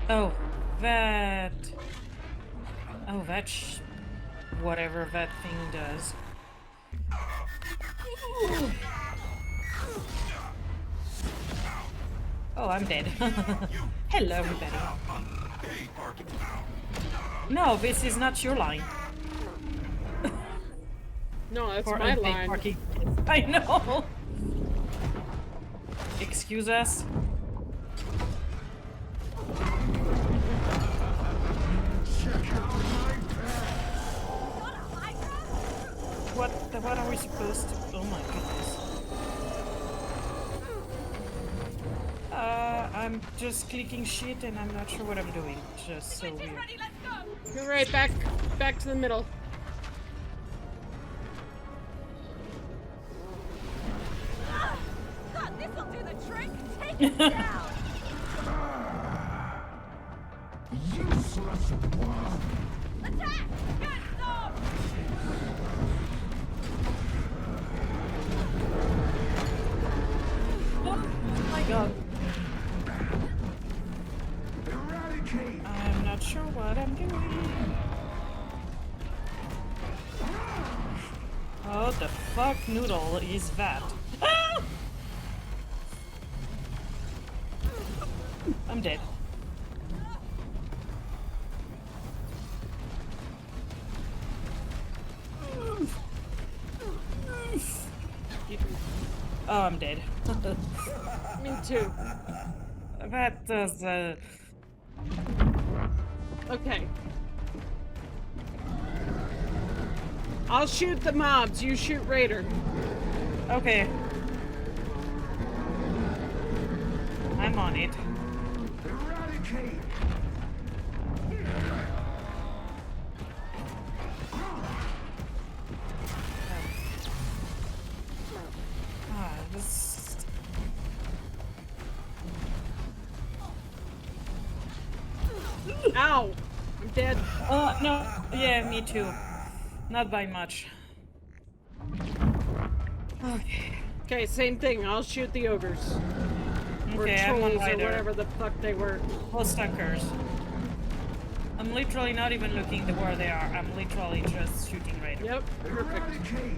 Oh, that... Oh, whatever that thing does. Oh, I'm dead. Hello, everybody. No, this is not your line. No, that's For my unpaid line. parking. I know. Excuse us. What are we supposed to? Oh my goodness. I'm just clicking shit and I'm not sure what I'm doing. Just so weird. Go right back to the middle. This'll do the trick. Take it down. Useless one. Attack! Get some! Oh my god. Eradicate. I'm not sure what I'm doing. Oh, the fuck noodle is that? Ah! I'm dead. Oh, I'm dead. Me too. That does, Okay. I'll shoot the mobs, you shoot Rader. okay. I'm on it. Eradicate. This... Ow! I'm dead. No. Yeah, me too. Not by much. Okay. Okay, same thing. I'll shoot the ogres. Or Okay, I'm on trolls or Rader. whatever the fuck they were. Stuckers. I'm literally not even looking where they are. I'm literally just shooting Rader. Yep, perfect. Eradicate.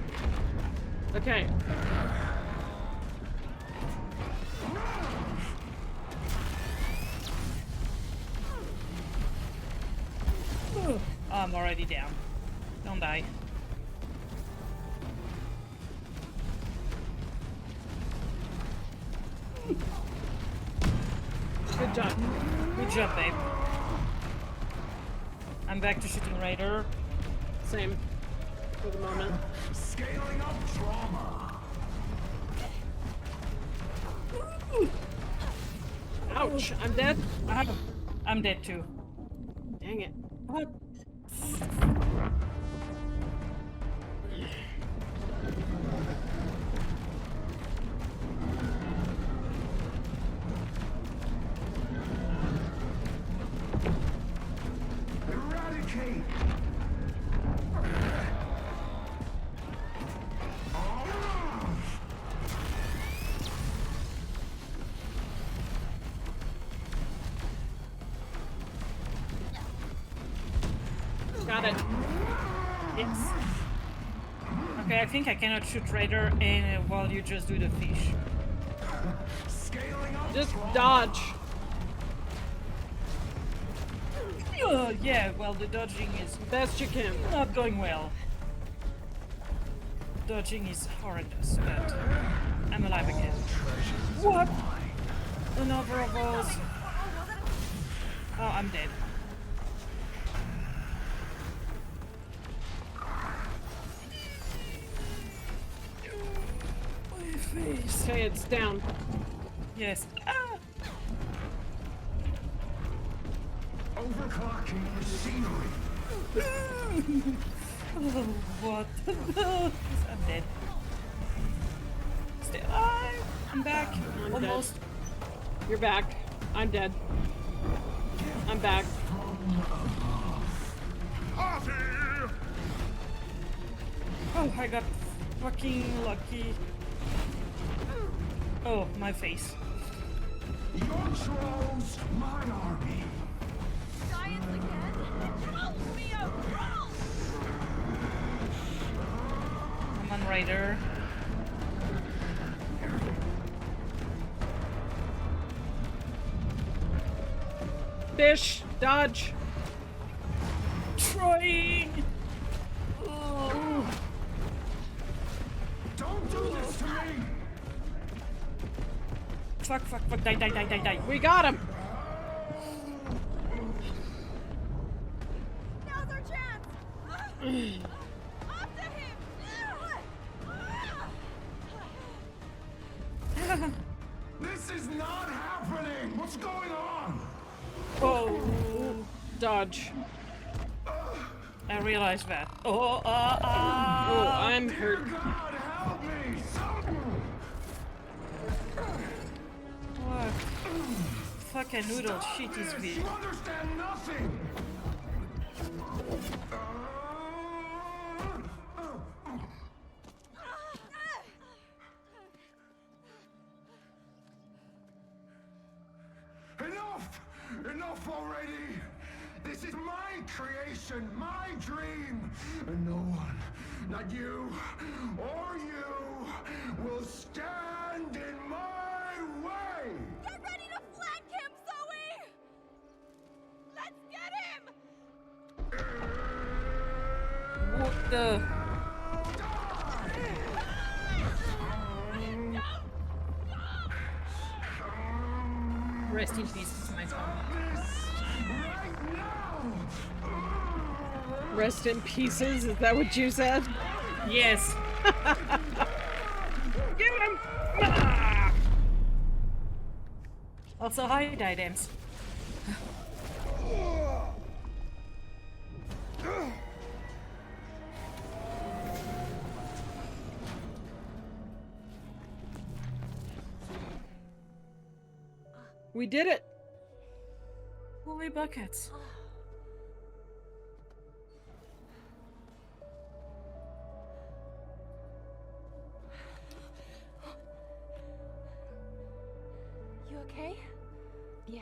Okay. Oh, I'm already down. Don't die. Good job. Good job, babe. I'm back to shooting Rader. Same. For the moment. Scaling up trauma. Ouch! I'm dead. I'm dead too. Dang it. What? Eradicate. Got it. Yes. Okay, I think I cannot shoot Rader while you just do the fish. Scaling up Just trauma. dodge. Yeah, well, the dodging is Best you can. not going well. Dodging is horrendous, but I'm alive again. What? Another of those. Oh, I'm dead. My face. Okay, it's down. Yes. Ah! Overclocking machinery. Oh, what? I'm dead. Stay alive. I'm back. I'm Almost. dead. You're back. I'm dead. I'm back. Oh, I got fucking lucky. Oh, my face. Your trolls, my army. Rader. Fish! Dodge! Trying! Oh. Don't do this to me! Fuck, fuck, fuck, die, die, die, die, die. We got him! Now's our chance! After him! This is not happening! What's going on? Oh, Dodge. I realized that. Oh, Oh, I'm Dear hurt. God, help me! what? Fucking noodle shit is This, weak. you understand nothing! Enough! Enough already! This is my creation, my dream! And no one, not you or you, will stand in my way! Get ready to flank him, Zoe! Let's get him! What the? Rest in peace, my son. Right now! Rest in pieces, is that what you said? Yes. Get him! Also, hide items. We did it! Holy buckets. You okay? Yeah.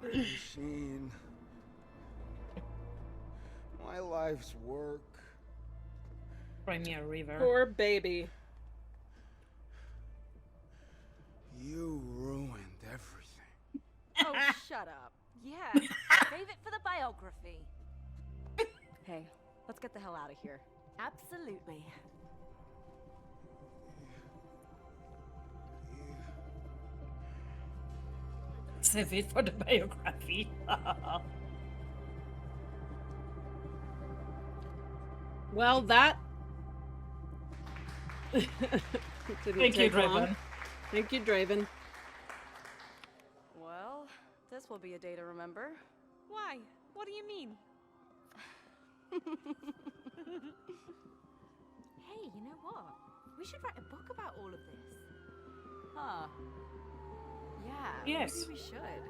My machine. My life's work. Premier River. Poor baby. You ruined everything. Oh, shut up. Yeah, save it for the biography. Hey, let's get the hell out of here. Absolutely. Save it for the biography. Well, that... Didn't Thank you, take long. Draven. Thank you, Draven. Well, this will be a day to remember. Why? What do you mean? Hey, you know what? We should write a book about all of this. Huh. Yeah, Yes. maybe we should.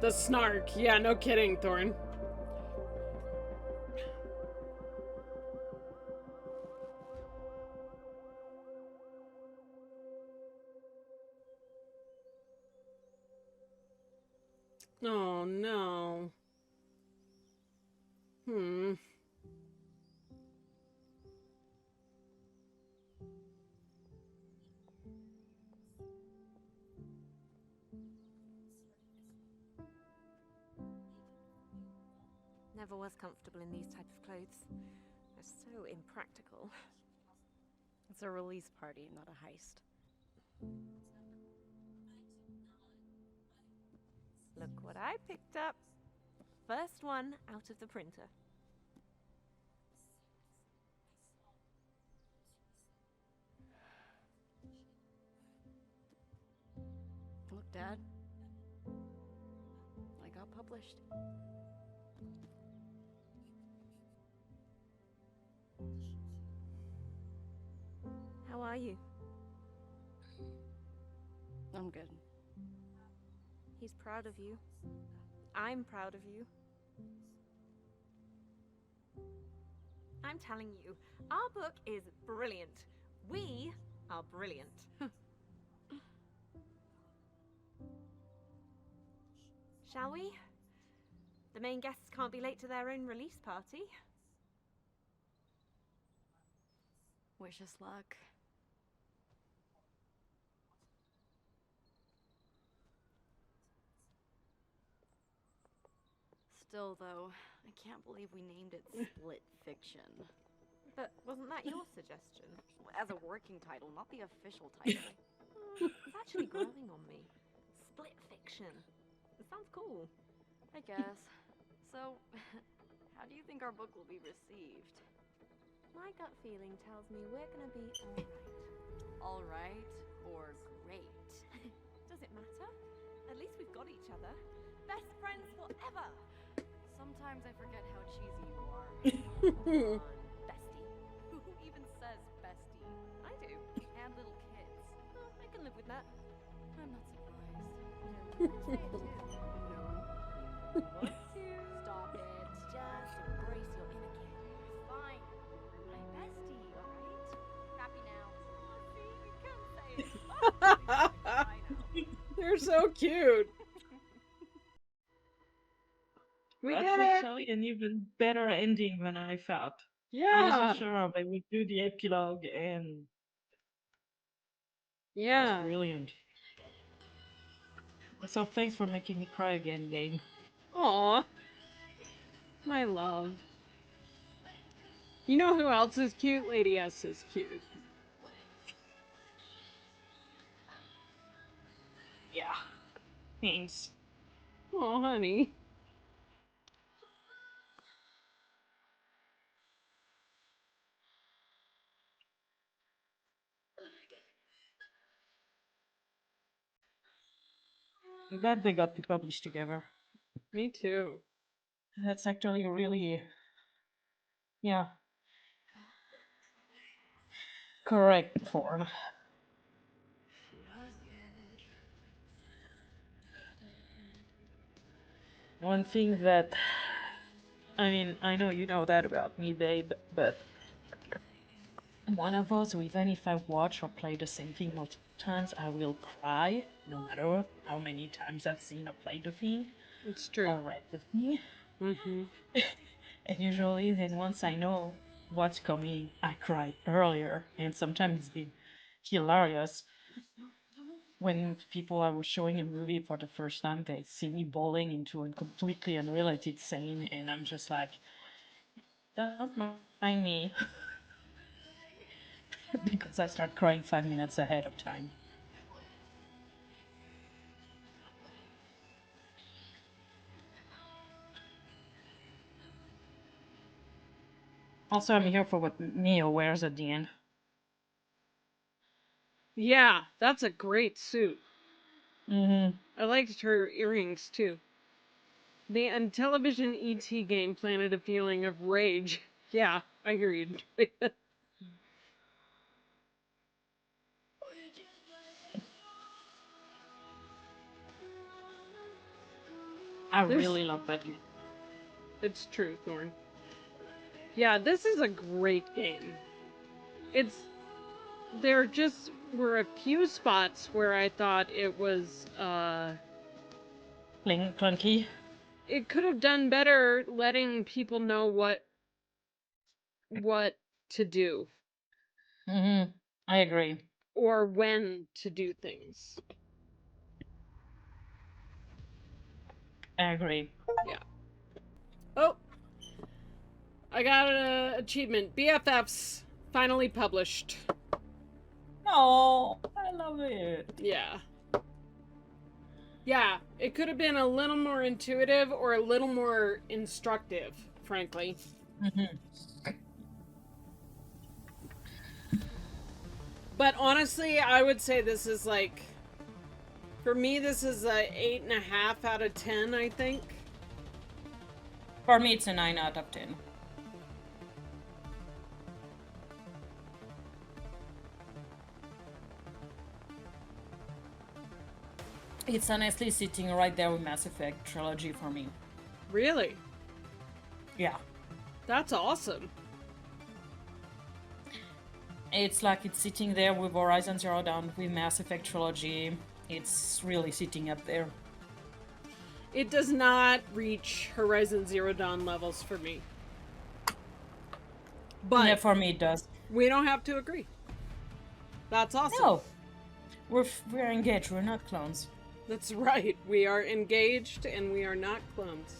The snark. Yeah, no kidding, Thorn. Oh, no. Never was comfortable in these type of clothes. They're so impractical. It's a release party, not a heist. Look what I picked up. First one out of the printer. Look, Dad. I got published. How are you? I'm good. He's proud of you. I'm proud of you. I'm telling you, our book is brilliant. We are brilliant. Shall we? The main guests can't be late to their own release party. Wish us luck. Still, though, I can't believe we named it Split Fiction. But wasn't that your suggestion? As a working title, not the official title. It's actually growing on me. Split fiction. It sounds cool. I guess. So, how do you think our book will be received? My gut feeling tells me we're gonna be Alright or great? Does it matter? At least we've got each other. Best friends forever! Sometimes I forget how cheesy you are. Bestie. Who even says bestie? I do. And little kids. Oh, I can live with that. I'm not surprised. You say it too. No. Want to? Stop it. Just embrace your inner kid. Fine. My bestie, alright? Happy now. See, you can say it. I know. They're so cute. We That's did it. actually an even better ending than I thought. I Yeah. wasn't sure they would do the epilogue, and Yeah. brilliant. So thanks for making me cry again, game. Aw. My love. You know who else is cute? Lady S is cute. Yeah. Thanks. Oh, honey. I'm glad they got to publish together. Me too. That's actually really, yeah, correct form. One thing that, I mean, I know you know that about me, babe, but one of us, who, even if I watch or play the same thing multiple times, I will cry, no matter how many times I've seen or played the thing It's true. or read the thing. Mm-hmm. And usually, then once I know what's coming, I cry earlier, and sometimes it's been hilarious when people I was showing a movie for the first time, they see me bawling into a completely unrelated scene, and I'm just like, don't mind me. Because I start crying 5 minutes ahead of time. Also, I'm here for what Neo wears at the end. Yeah, that's a great suit. Mm-hmm. I liked her earrings too. The Television ET game planted a feeling of rage. Yeah, I hear you. I There's- really love that. It's true, Thorn. Yeah, this is a great game. There just were a few spots where I thought it was, Clunky. it could have done better letting people know what to do Mm-hmm. I agree. or when to do things. I agree. Yeah. Oh, I got an achievement. BFFs finally published. Oh, I love it. Yeah. Yeah, it could have been a little more intuitive or a little more instructive, frankly. Mm-hmm. But honestly, I would say this is like, for me, this is a 8.5 out of 10, I think. For me, it's a 9 out of 10. It's honestly sitting right there with Mass Effect trilogy for me. Really? Yeah. That's awesome. It's like it's sitting there with Horizon Zero Dawn, with Mass Effect trilogy. It's really sitting up there. It does not reach Horizon Zero Dawn levels for me. But Yeah, for me it does. we don't have to agree. That's awesome. No. We're engaged, we're not clones. That's right. We are engaged and we are not clones.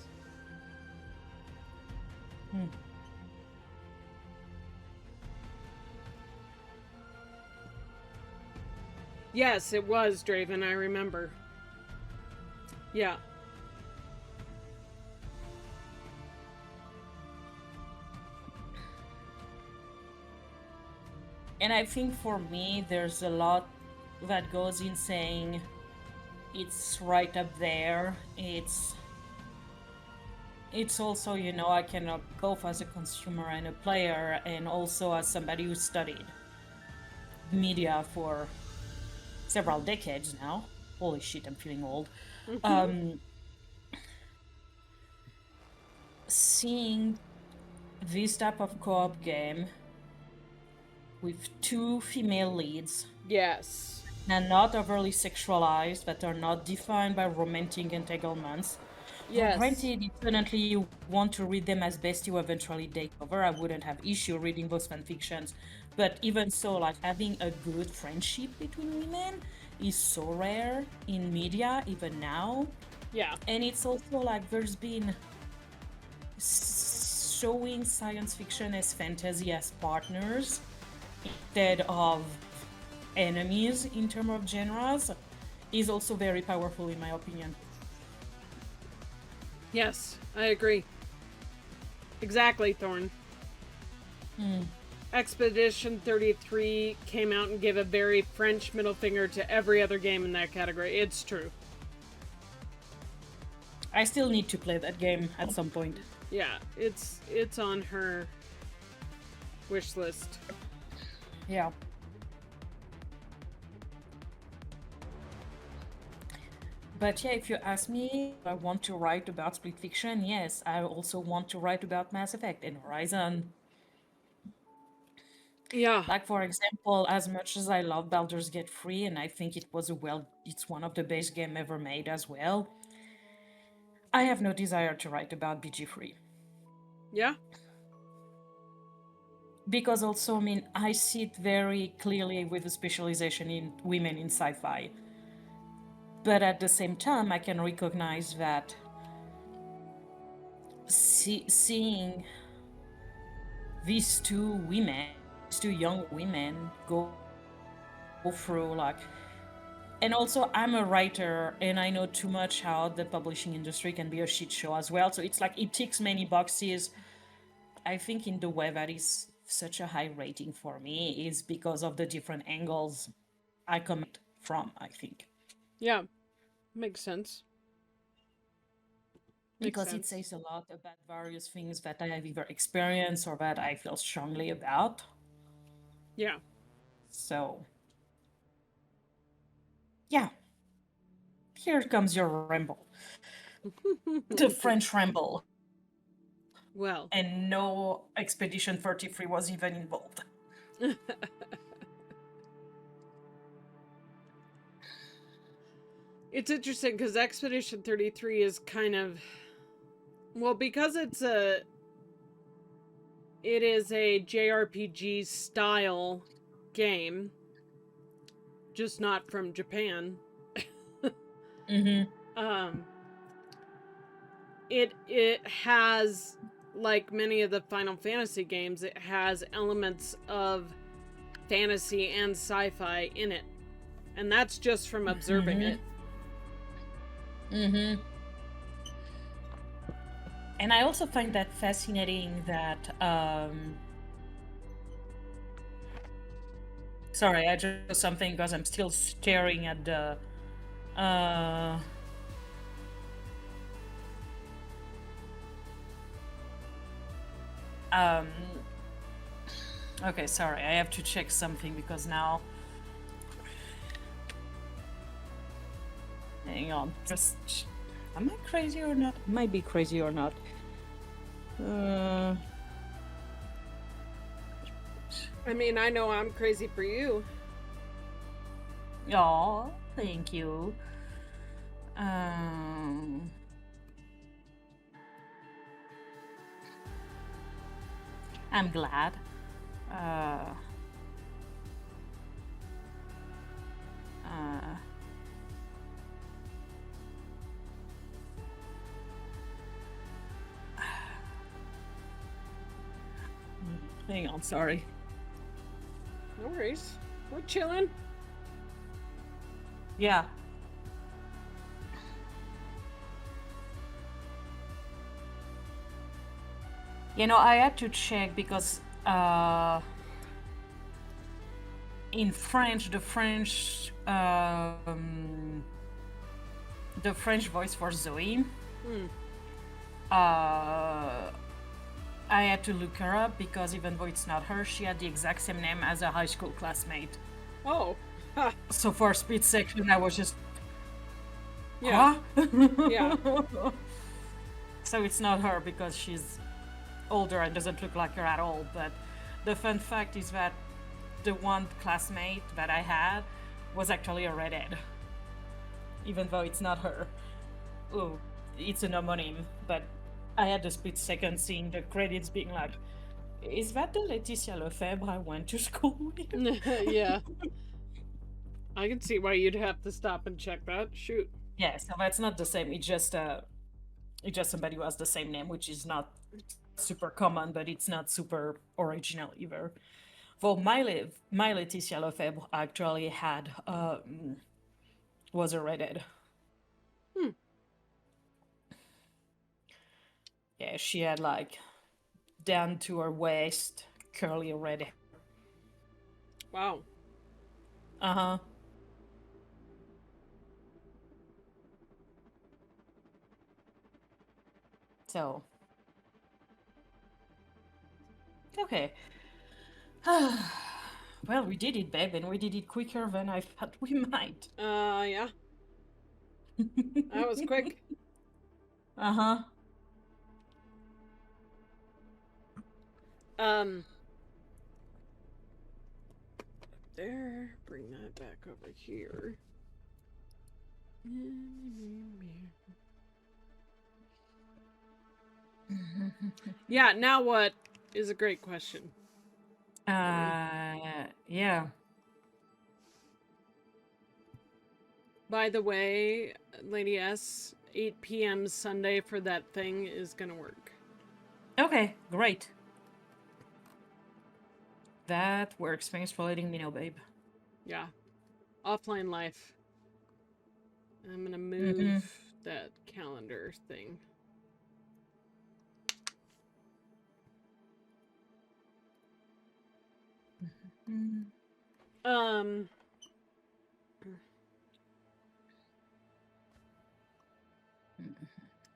Yes, it was Draven, I remember. Yeah. And I think for me, there's a lot that goes in saying it's right up there. It's also, you know, I cannot both as a consumer and a player, and also as somebody who studied media for several decades now. Holy shit, I'm feeling old. Seeing this type of co-op game with 2 female leads Yes. and not overly sexualized, that are not defined by romantic entanglements. Yes. Granted, definitely you want to read them as best you eventually take over. I wouldn't have issue reading those fanfictions. But even so, like, having a good friendship between women is so rare in media, even now. Yeah. And it's also like there's been showing science fiction as fantasy as partners instead of enemies in terms of genres is also very powerful in my opinion. Yes, I agree. Exactly, Thorn. Expedition 33 came out and gave a very French middle finger to every other game in that category. It's true. I still need to play that game at some point. Yeah, it's on her wish list. Yeah. But yeah, if you ask me if I want to write about split fiction, yes, I also want to write about Mass Effect and Horizon. Yeah. Like, for example, as much as I love Baldur's Gate 3, and I think it's one of the best game ever made as well, I have no desire to write about BG3. Yeah. Because also, I mean, I see it very clearly with the specialization in women in sci-fi. But at the same time, I can recognize that seeing these 2 women, these 2 young women go through, like, and also I'm a writer and I know too much how the publishing industry can be a shit show as well. So it's like it ticks many boxes. I think in the way that is such a high rating for me is because of the different angles I come from, I think. Yeah. Makes sense. Because it says a lot about various things that I have either experienced or that I feel strongly about. Yeah. So, yeah. Here comes your ramble. The French ramble. Well. And no Expedition 33 was even involved. It's interesting because Expedition 33 is kind of, well, because it is a JRPG style game, just not from Japan. It has, like many of the Final Fantasy games, it has elements of fantasy and sci-fi in it. And that's just from observing it. And I also find that fascinating that sorry, I just something because I'm still staring at the okay, sorry, I have to check something because now Hang on. Just. Am I crazy or not? Might be crazy or not. I mean, I know I'm crazy for you. Oh, thank you. I'm glad. Hang on, sorry. No worries. We're chilling. Yeah. You know, I had to check because in French, the French voice for Zoe, I had to look her up because even though it's not her, she had the exact same name as a high school classmate. Oh. Ha. So for a split second, I was just, Yeah. huh? Yeah. So it's not her because she's older and doesn't look like her at all. But the fun fact is that the one classmate that I had was actually a redhead, even though it's not her. Oh, it's an homonym, but I had the split second seeing the credits being like, is that the Laetitia Lefebvre I went to school with? Yeah. I can see why you'd have to stop and check that. Shoot. Yeah, so that's not the same. It's just somebody who has the same name, which is not super common, but it's not super original either. Well, my Laetitia Lefebvre actually had was a redhead. Yeah, she had like down to her waist, curly red hair. Wow. Uh-huh. So. Okay. Well, we did it, babe, and we did it quicker than I thought we might. Yeah. That was quick. Uh-huh. There. Bring that back over here. Yeah, now what is a great question. Yeah. By the way, Lady S, 8 p.m. Sunday for that thing is gonna work. Okay, great. That works. Thanks for letting me know, babe. Yeah. Offline life. I'm gonna move that calendar thing.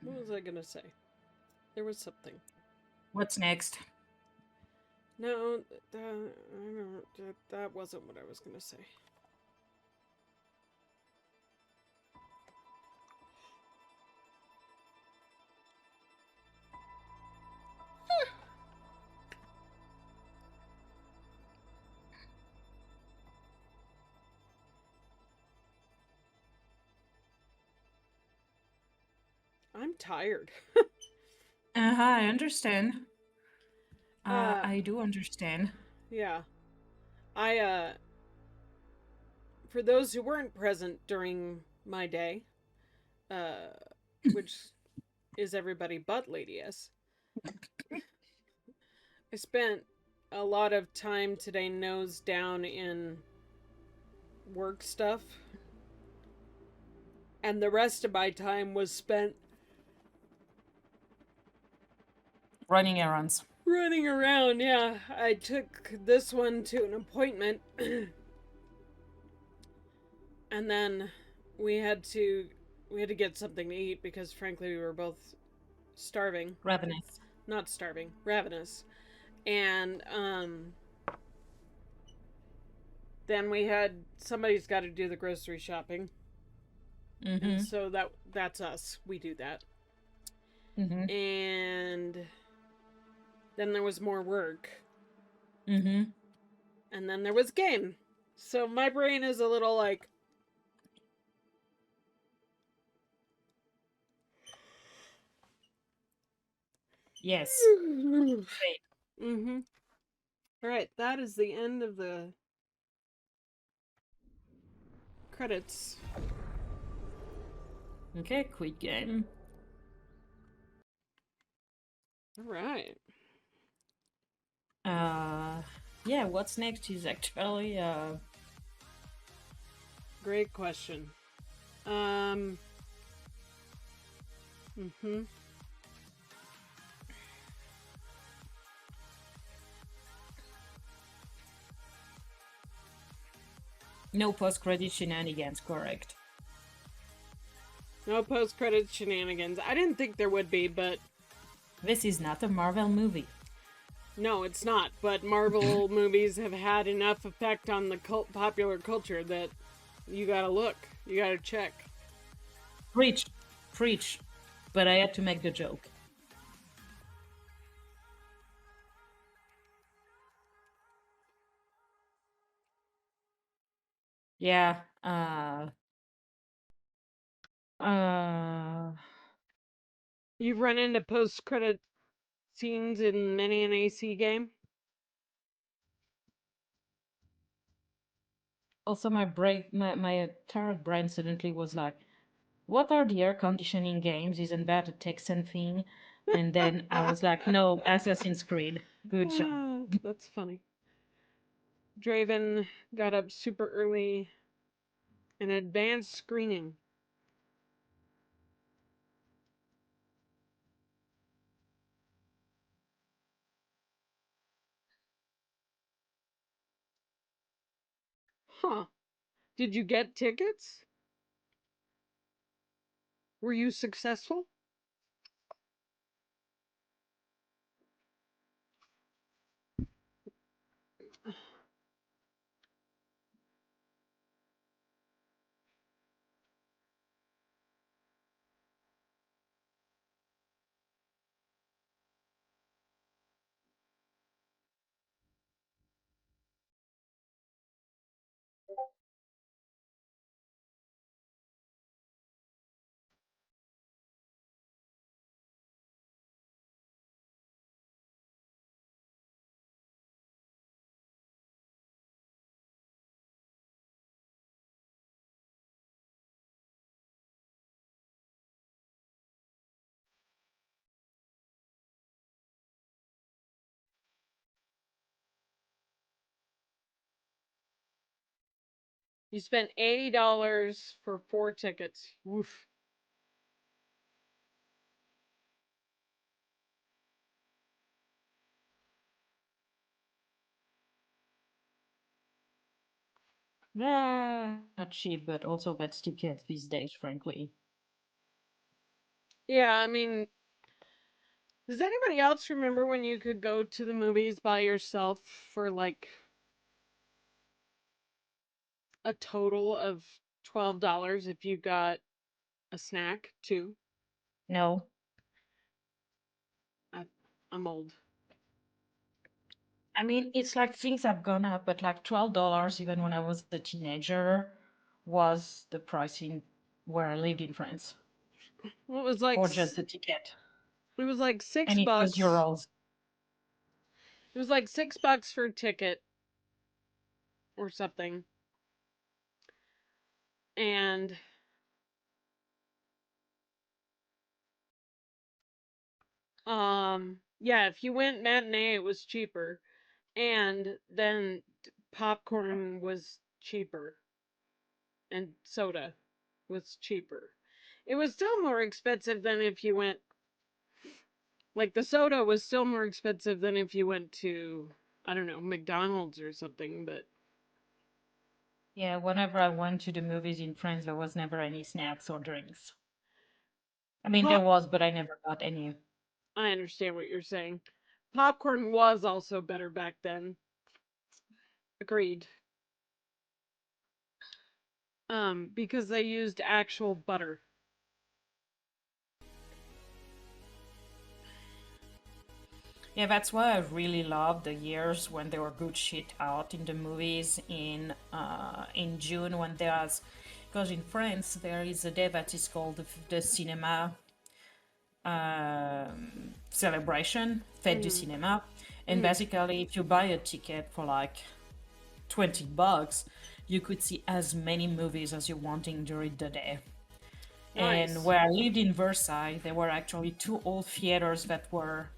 What was I gonna say? There was something. What's next? No, that wasn't what I was gonna say. I'm tired. I understand. I do understand. Yeah. For those who weren't present during my day, which is everybody but Lady S, I spent a lot of time today nose down in work stuff. And the rest of my time was spent Running errands. running around, yeah. I took this one to an appointment. And then we had to get something to eat because frankly we were both starving. Ravenous. Not starving, ravenous. And then we had somebody's got to do the grocery shopping. Mm-hmm. And so that's us. We do that. Mm-hmm. And then there was more work. Mm-hmm. And then there was game. So my brain is a little like, Yes. mm-hmm. All right, that is the end of the credits. Okay, quick game. All right. Yeah, what's next is actually Great question. Mm-hmm. no post-credit shenanigans, correct? No post-credit shenanigans. I didn't think there would be, but This is not a Marvel movie. no, it's not. But Marvel movies have had enough effect on the popular culture that you gotta look. You gotta check. Preach. Preach. But I had to make the joke. Yeah. You've run into post-credit scenes in many an AC game? Also, my entire brain suddenly was like, what are the air conditioning games? Isn't that a Texan thing? And then I was like, no, Assassin's Creed. Good job. That's funny. Draven got up super early in advanced screening. Huh. Did you get tickets? Were you successful? You spent $80 for 4 tickets. Woof. Not cheap, but also bad tickets these days, frankly. Yeah, I mean, does anybody else remember when you could go to the movies by yourself for like a total of $12 if you got a snack too? No. I, I'm old. I mean, it's like things have gone up, but like $12, even when I was a teenager, was the price in where I lived in France Well, it was like for just the ticket. it was like six And it was bucks. euros. It was like $6 for a ticket or something. And yeah, if you went matinee it was cheaper. And then popcorn was cheaper and soda was cheaper. It was still more expensive than if you went, like, the soda was still more expensive than if you went to, I don't know, McDonald's or something, but Yeah, whenever I went to the movies in France, there was never any snacks or drinks. I mean, there pop was, but I never got any. I understand what you're saying. Popcorn was also better back then. Agreed. because they used actual butter. Yeah, that's why I really love the years when there were good shit out in the movies in June when there's because in France there is a day that is called the cinema celebration, Fête du Cinéma, and basically if you buy a ticket for like $20, you could see as many movies as you wanting during the day. Nice. And where I lived in Versailles, there were actually 2 old theaters that were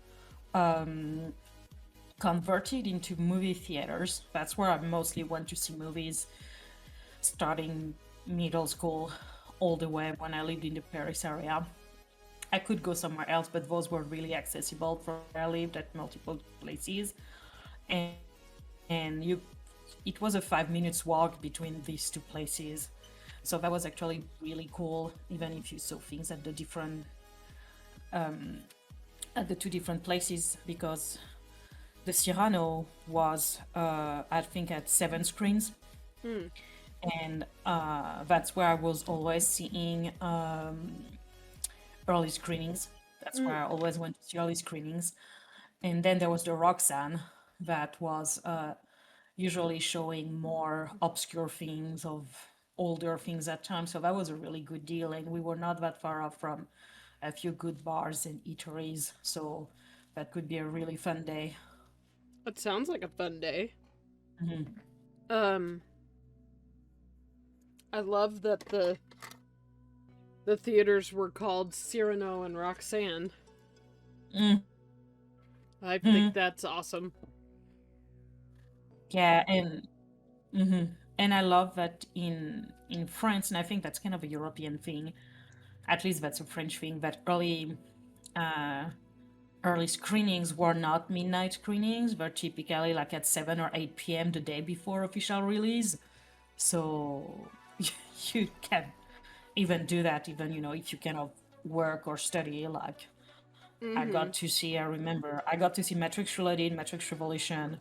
converted into movie theaters. That's where I mostly went to see movies starting middle school all the way when I lived in the Paris area. I could go somewhere else, but those were really accessible from where I lived at multiple places. And it was a 5 minutes walk between these 2 places. So that was actually really cool, even if you saw things at the different at the 2 different places, because the Cyrano was I think at 7 screens, and that's where I was always seeing early screenings. That's where I always went to see early screenings. And then there was the Roxanne that was usually showing more obscure things of older things at times. So that was a really good deal, and we were not that far off from a few good bars and eateries, so that could be a really fun day. That sounds like a fun day. I love that the theaters were called Cyrano and Roxanne. I think that's awesome. Yeah, and I love that in France, and I think that's kind of a European thing. At least that's a French thing. That early screenings were not midnight screenings, but typically like at 7 or 8 p.m. the day before official release. So you can even do that, even if you cannot work or study. Like I got to see Matrix Reloaded, Matrix Revolution,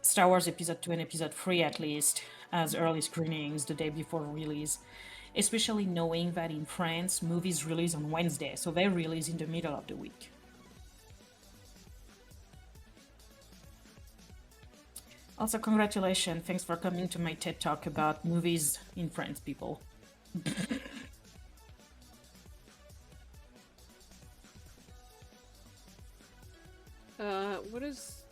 Star Wars Episode 2 and Episode 3 at least as early screenings the day before release, especially knowing that in France movies release on Wednesday, so they release in the middle of the week. Also, congratulations, thanks for coming to my TED Talk about movies in France, people. What is...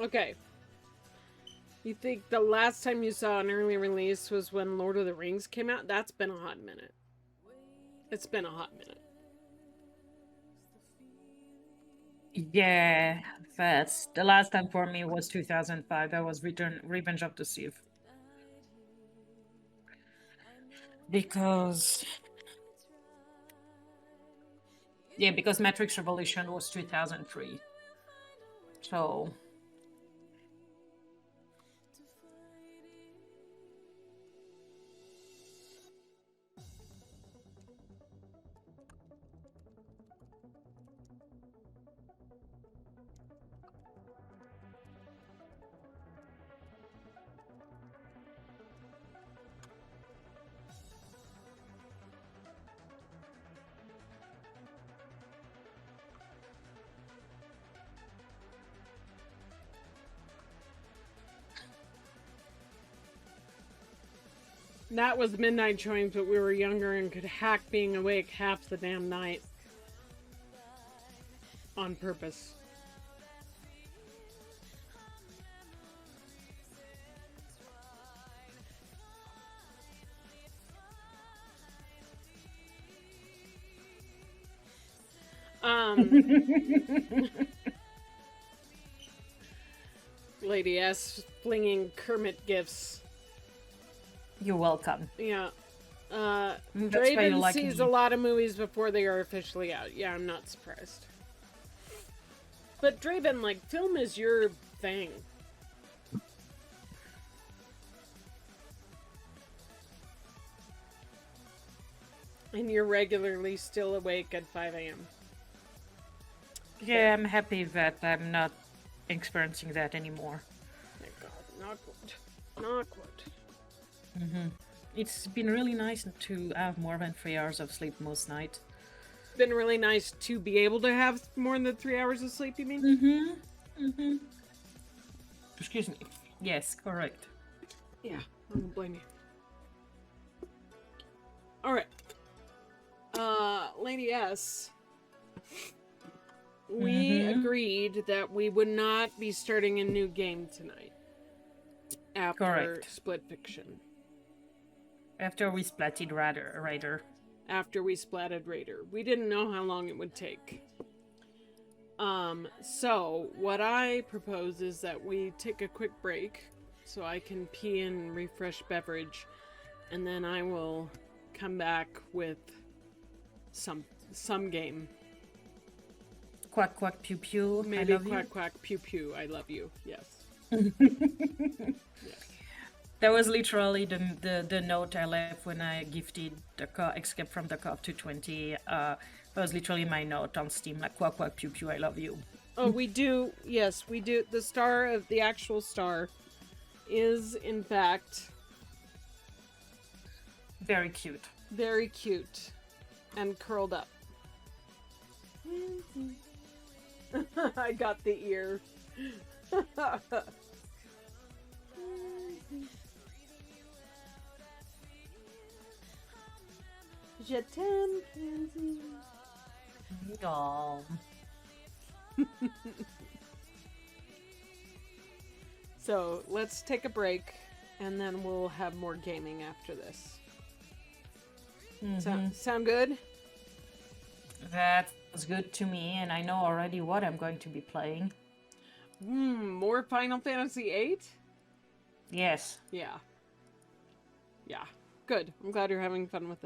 Okay. You think the last time you saw an early release was when Lord of the Rings came out? That's been a hot minute. It's been a hot minute. Yeah, that's the last time for me was 2005. That was Revenge of the Sith. Because Matrix Revolution was 2003. So that was midnight showings, but we were younger and could hack being awake half the damn night. On purpose. Lady S flinging Kermit gifts. You're welcome. Yeah. That's why you Draven like sees me. a lot of movies before they are officially out. Yeah, I'm not surprised. But Draven, like, film is your thing. And you're regularly still awake at 5 a.m. Yeah, I'm happy that I'm not experiencing that anymore. Thank God. Knock wood. Knock wood. It's been really nice to have more than 3 hours of sleep most nights. It's been really nice to be able to have more than 3 hours of sleep, you mean? Excuse me. Yes, correct. Yeah, I don't blame you. Alright. Lady S. We agreed that we would not be starting a new game tonight. After Correct. Split Fiction. After we splatted Rader. After we splatted Rader. We didn't know how long it would take. So, what I propose is that we take a quick break so I can pee and refresh beverage, and then I will come back with some game. Quack quack pew pew. Maybe I love quack you. quack pew pew. I love you. Yes. That was literally the note I left when I gifted the Escape from the Cop to 20. That was literally my note on Steam, like quack quack pew pew. I love you. Oh, we do. Yes, we do. The star of the actual star is, in fact, Very cute. very cute and curled up. I got the ear. Je t'aime, Kenzie. Aw. So let's take a break, and then we'll have more gaming after this. Sound good? That was good to me, and I know already what I'm going to be playing. More Final Fantasy VIII? Yes. Yeah. Yeah. Good. I'm glad you're having fun with it.